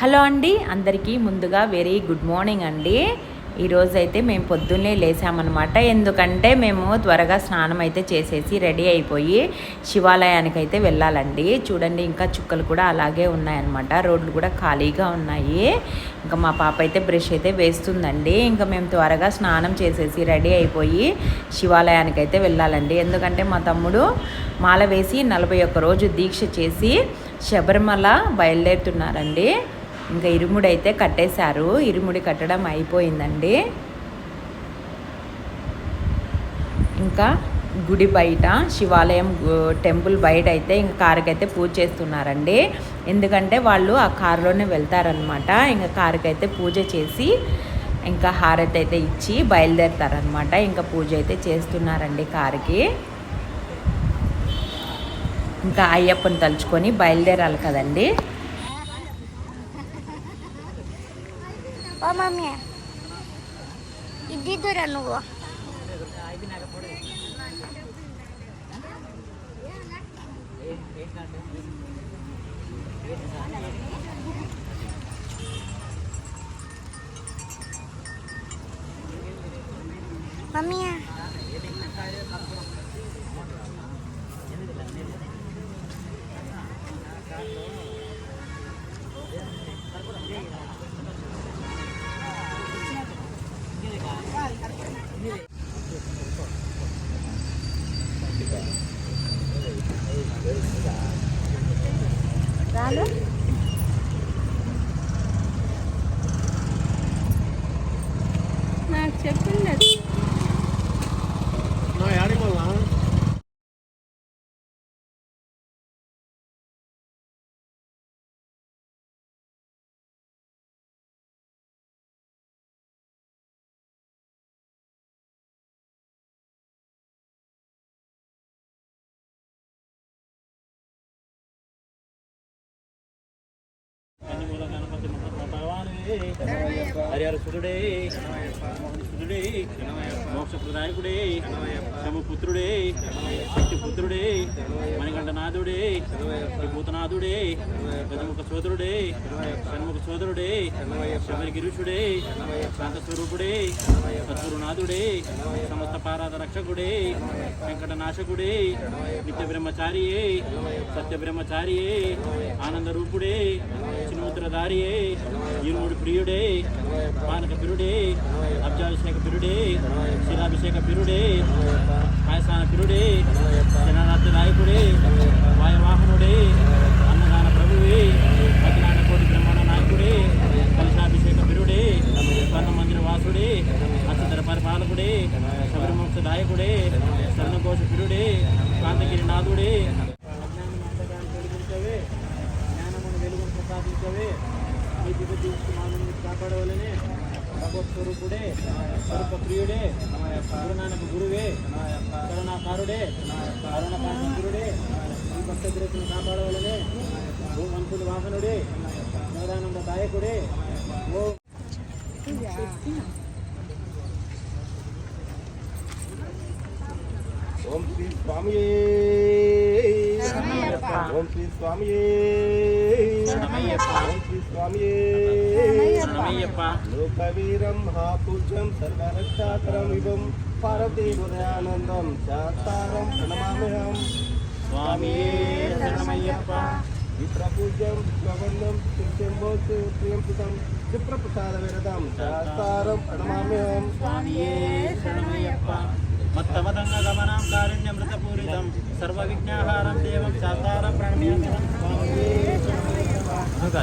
Hello అండి, అందరికీ ముందుగా వెరీ గుడ్ మార్నింగ్ అండి. ఈరోజైతే మేము పొద్దున్నే లేసామన్నమాట. ఎందుకంటే మేము త్వరగా స్నానం అయితే చేసేసి రెడీ అయిపోయి శివాలయానికి అయితే వెళ్ళాలండి. చూడండి, ఇంకా చుక్కలు కూడా అలాగే ఉన్నాయన్నమాట. రోడ్లు కూడా ఖాళీగా ఉన్నాయి. ఇంకా మా పాప అయితే బ్రష్ అయితే వేస్తుందండి. ఇంకా మేము త్వరగా స్నానం చేసేసి రెడీ అయిపోయి శివాలయానికి అయితే వెళ్ళాలండి. ఎందుకంటే మా తమ్ముడు మాల వేసి 41 రోజు దీక్ష చేసి శబరిమల బయలుదేరుతున్నారండి. ఇంకా ఇరుముడి అయితే కట్టేశారు. ఇరుముడి కట్టడం అయిపోయిందండి. ఇంకా గుడి బయట శివాలయం టెంపుల్ బయట అయితే ఇంకా కారుకైతే పూజ చేస్తున్నారండి. ఎందుకంటే వాళ్ళు ఆ కారులోనే వెళ్తారనమాట. ఇంకా కారుకైతే పూజ చేసి ఇంకా హారతి అయితే ఇచ్చి బయలుదేరుతారనమాట. ఇంకా పూజ అయితే చేస్తున్నారండి కారుకి. ఇంకా అయ్యప్పని తలుచుకొని బయలుదేరాలి కదండి. ఓ మమ్మీ, ఇది దూరా నువ్వు. మమ్మీ రాను. నాకు చెప్పింది హరిహర సురుడే సురుడే మోక్ష ప్రదాయకుడే శమపుత్రుడే శక్తిపుత్రుడే మణికంఠనాథుడే భూతనాథుడే గజముఖ సోదరుడే షణ్ముఖ సోదరుడే శబరిగిరుషుడే శాంతస్వరూపుడే సద్గురునాథుడే సమస్త పారాధ రక్షకుడే వెంకటనాశకుడే నిత్య బ్రహ్మచారియే సత్య బ్రహ్మచారియే ఆనంద రూపుడే చిన్ముద్రధారియే ఇరుముడి ప్రియుడే పానక పిరుడే అబ్జాభిషేక పిరుడే శిలాభిషేక పిరుడే పాయసాన పిరుడే జనానాథ నాయకుడే వాయువాహనుడే అన్నదాన ప్రభువే అఖిలాండ కోటి బ్రహ్మాండ నాయకుడే కలశాభిషేక పిరుడే స్వర్ణ మందిర వాసుడే అక్షతర పరిపాలకుడే శబరిమోక్షదాయకుడే శరణఘోష పిరుడే కాంతగిరినాథుడే కాపాడవలనే భగవత్ స్వరూపుడే స్వరూప ప్రియుడే గురునానక గురువే కరుణాకారుడే కరుణకాంతపురుడే ఈ భక్తగ్రతులను కాపాడవలనే భూమంతుడు వాహనుడే నవరానంద దాయకుడే ఓం శ్రీ స్వామి ఓం శ్రీ స్వామి ఓం శ్రీ స్వామి లోకవీరం మహాపూజ్యం సర్వరక్షాకరం విభం పార్వతీపురానందం శాస్త్రం ప్రణమామ్యహం స్వామి శరణమయ్యప్ప విప్రపూజ్యం విశ్వవందం శంభో ప్రియంపితం క్షిప్రప్రసాద విరదం శాస్త్రం ప్రణమామ్యహం స్వామి శరణమయ్యప్ప మత్తవదంగ గమనం కారుణ్యమృతపూరితం సర్వవిఘ్నాహారం దేవం శాస్త్రం ప్రణమ్యామ్యహం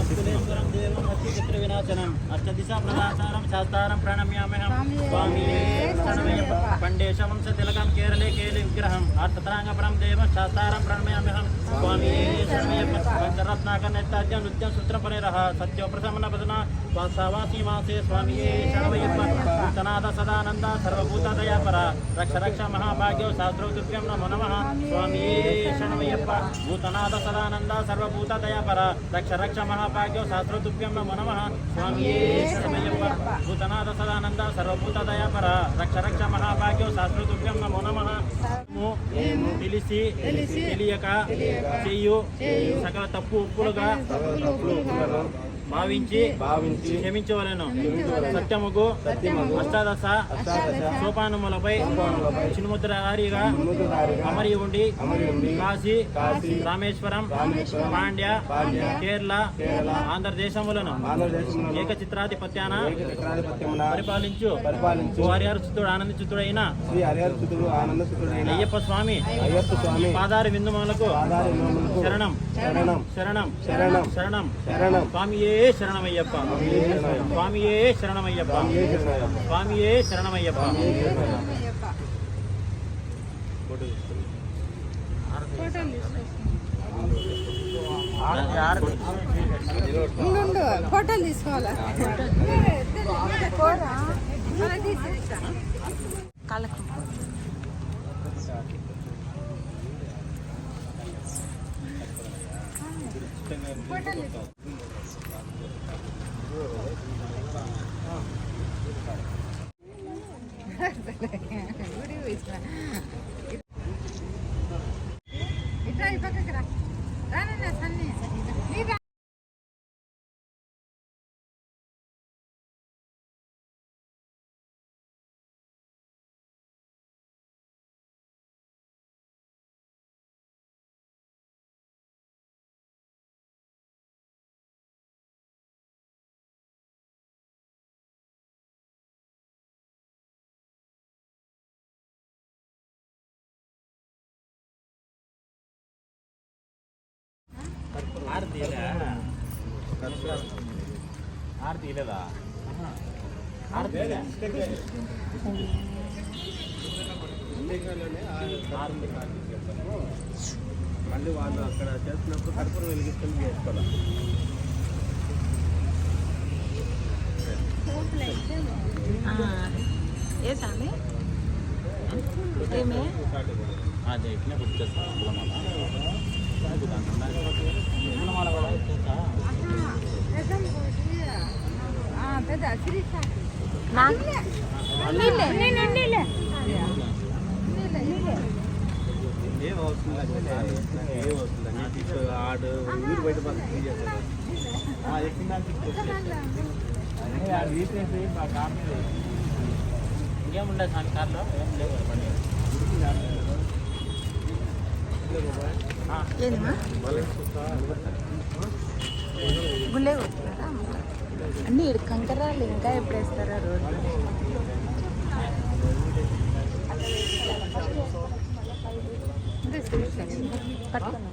శివనేశ్వరం దేవం అత్యుచిత్ర వినాశనం అష్టదిశా ప్రదాచారం శాస్త్రం ప్రణమ్యామ్యహం స్వామి శరణమయ్యప్ప పండేశ వంశ తిలకం కేరళే కేలి విగ్రహం ఆర్తత్రాంగపరం దేవం శాస్త్రం ప్రణమ్యామ్యహం స్వామి శరణమయ్యప్ప పంచరత్నాకర నేత్యాజ్యం నృత్యం సూత్రపరిరః సత్యోప్రసమన భజన వాసవాసి మాసే స్వామి శరణమయ్యప్ప భూతనాథ సదానంద సర్వభూత దయాపర రక్ష రక్ష మహాభాగ్యో శాస్త్రోతుభ్యం నమో నమః స్వామి శరణమయ్యప్ప భూతనాథ సదానంద సర్వభూత దయాపర రక్ష రక్ష మహాభాగ్యో శాస్త్రోతుభ్యం నమో నమః స్వామి శరణమయ్యప్ప భూతనాథ సదానంద సర్వభూత దయాపర రక్ష రక్ష మహాభాగ్యో శాస్త్రోతుభ్యం నమో నమః తెలిసి తెలియక చెయ్యు సకల తప్పు ఉప్పులుగా భావించి క్షమించవలెను. సత్యముకు అష్టాదశ సోపానములపై చిన్ముద్రధారిగా అమరి ఉండి కాశీ రామేశ్వరం పాండ్య కేరళ ఆంధ్రదేశములను ఏకచిత్రాధిపత్యాన పరిపాలించు శ్రీ హరిహరసుతుడు ఆనందచిత్తుడైన అయ్యప్ప స్వామి పాదారి విందుములకు శరణం శరణం శరణం శరణం శరణం స్వామియే శరణమయ్యప్ప స్వామియే శరణమయ్యప్ప స్వామియే శరణమయ్యప్ప. ఫోటోలు తీసుకోవాలా కాళ్ళకు ఇట్లా ఈ పక్కకి రా రానన్నా సన్ని ఆరతి లేదా మళ్ళీ వాళ్ళు అక్కడ చేస్తున్నప్పుడు కర్పూరం వెలిగిస్తుంది చేసుకోవాలి. ఏ సామి ఏమే అది ఎక్కిన గుర్తొస్తాను పూలమాల కూడా ఇచ్చేస్తా. పెద్ద సిరీస్ ఏమవుతుంది ఆడు ఊరు బయట పక్కన చేస్తారు. ఇంకేముండే సార్ కార్లో ఏం లేవు బండి. ఏదమ్మా గుళ్ళే కొట్టుకున్నారా అన్నీ కంకరాలు ఇంకా ఎప్పుడు వేస్తారా రోడ్డు పట్టుకున్నాను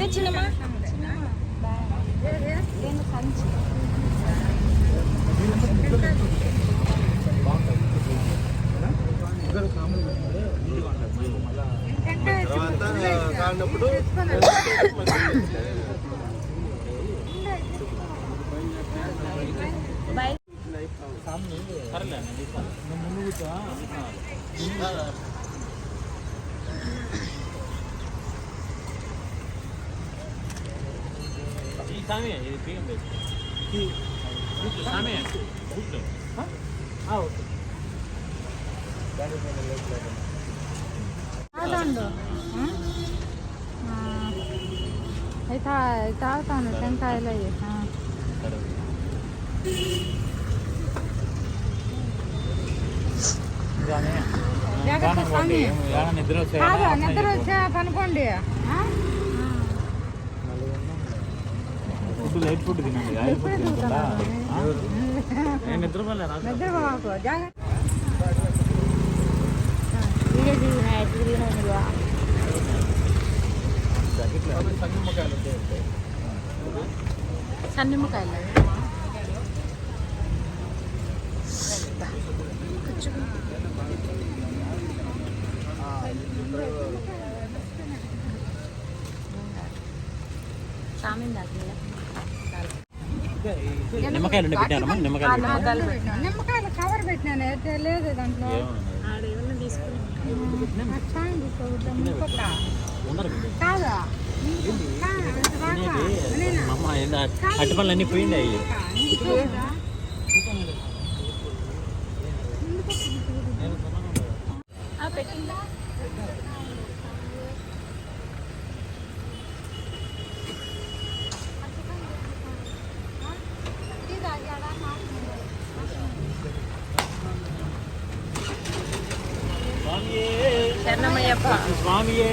చిన్నమ్మా కంచి కానప్పుడు సామి ఇది బియ్యం వేసి సామి గుడ్లు ఓకే కాదండు అయితే తాగుతాను టెంకాయలు అయ్యి జాగ్రత్త స్వామి కాదు నిద్ర వచ్చా పనుకోండి ఫుడ్ లైట్ ఫుడ్ తినండి ఆయిల్ ఫుడ్ తినకుండా నేను నిద్రపోలేను నిద్ర బాగు జాగ్రత్త సన్నిమ్మకాయలు నిమ్మకాయలు పెట్టారమ్మా నిమ్మకాయలు నిమ్మకాయలు కవర్ పెట్టినాను అయితే లేదు దాంట్లో చాయ్ తీసుకోవద్దా మునుపక్క కాదా అమ్మ అట్టి పనులు అన్నీ పోయిండాయి స్వామియే శరణమయ్యప్ప స్వామియే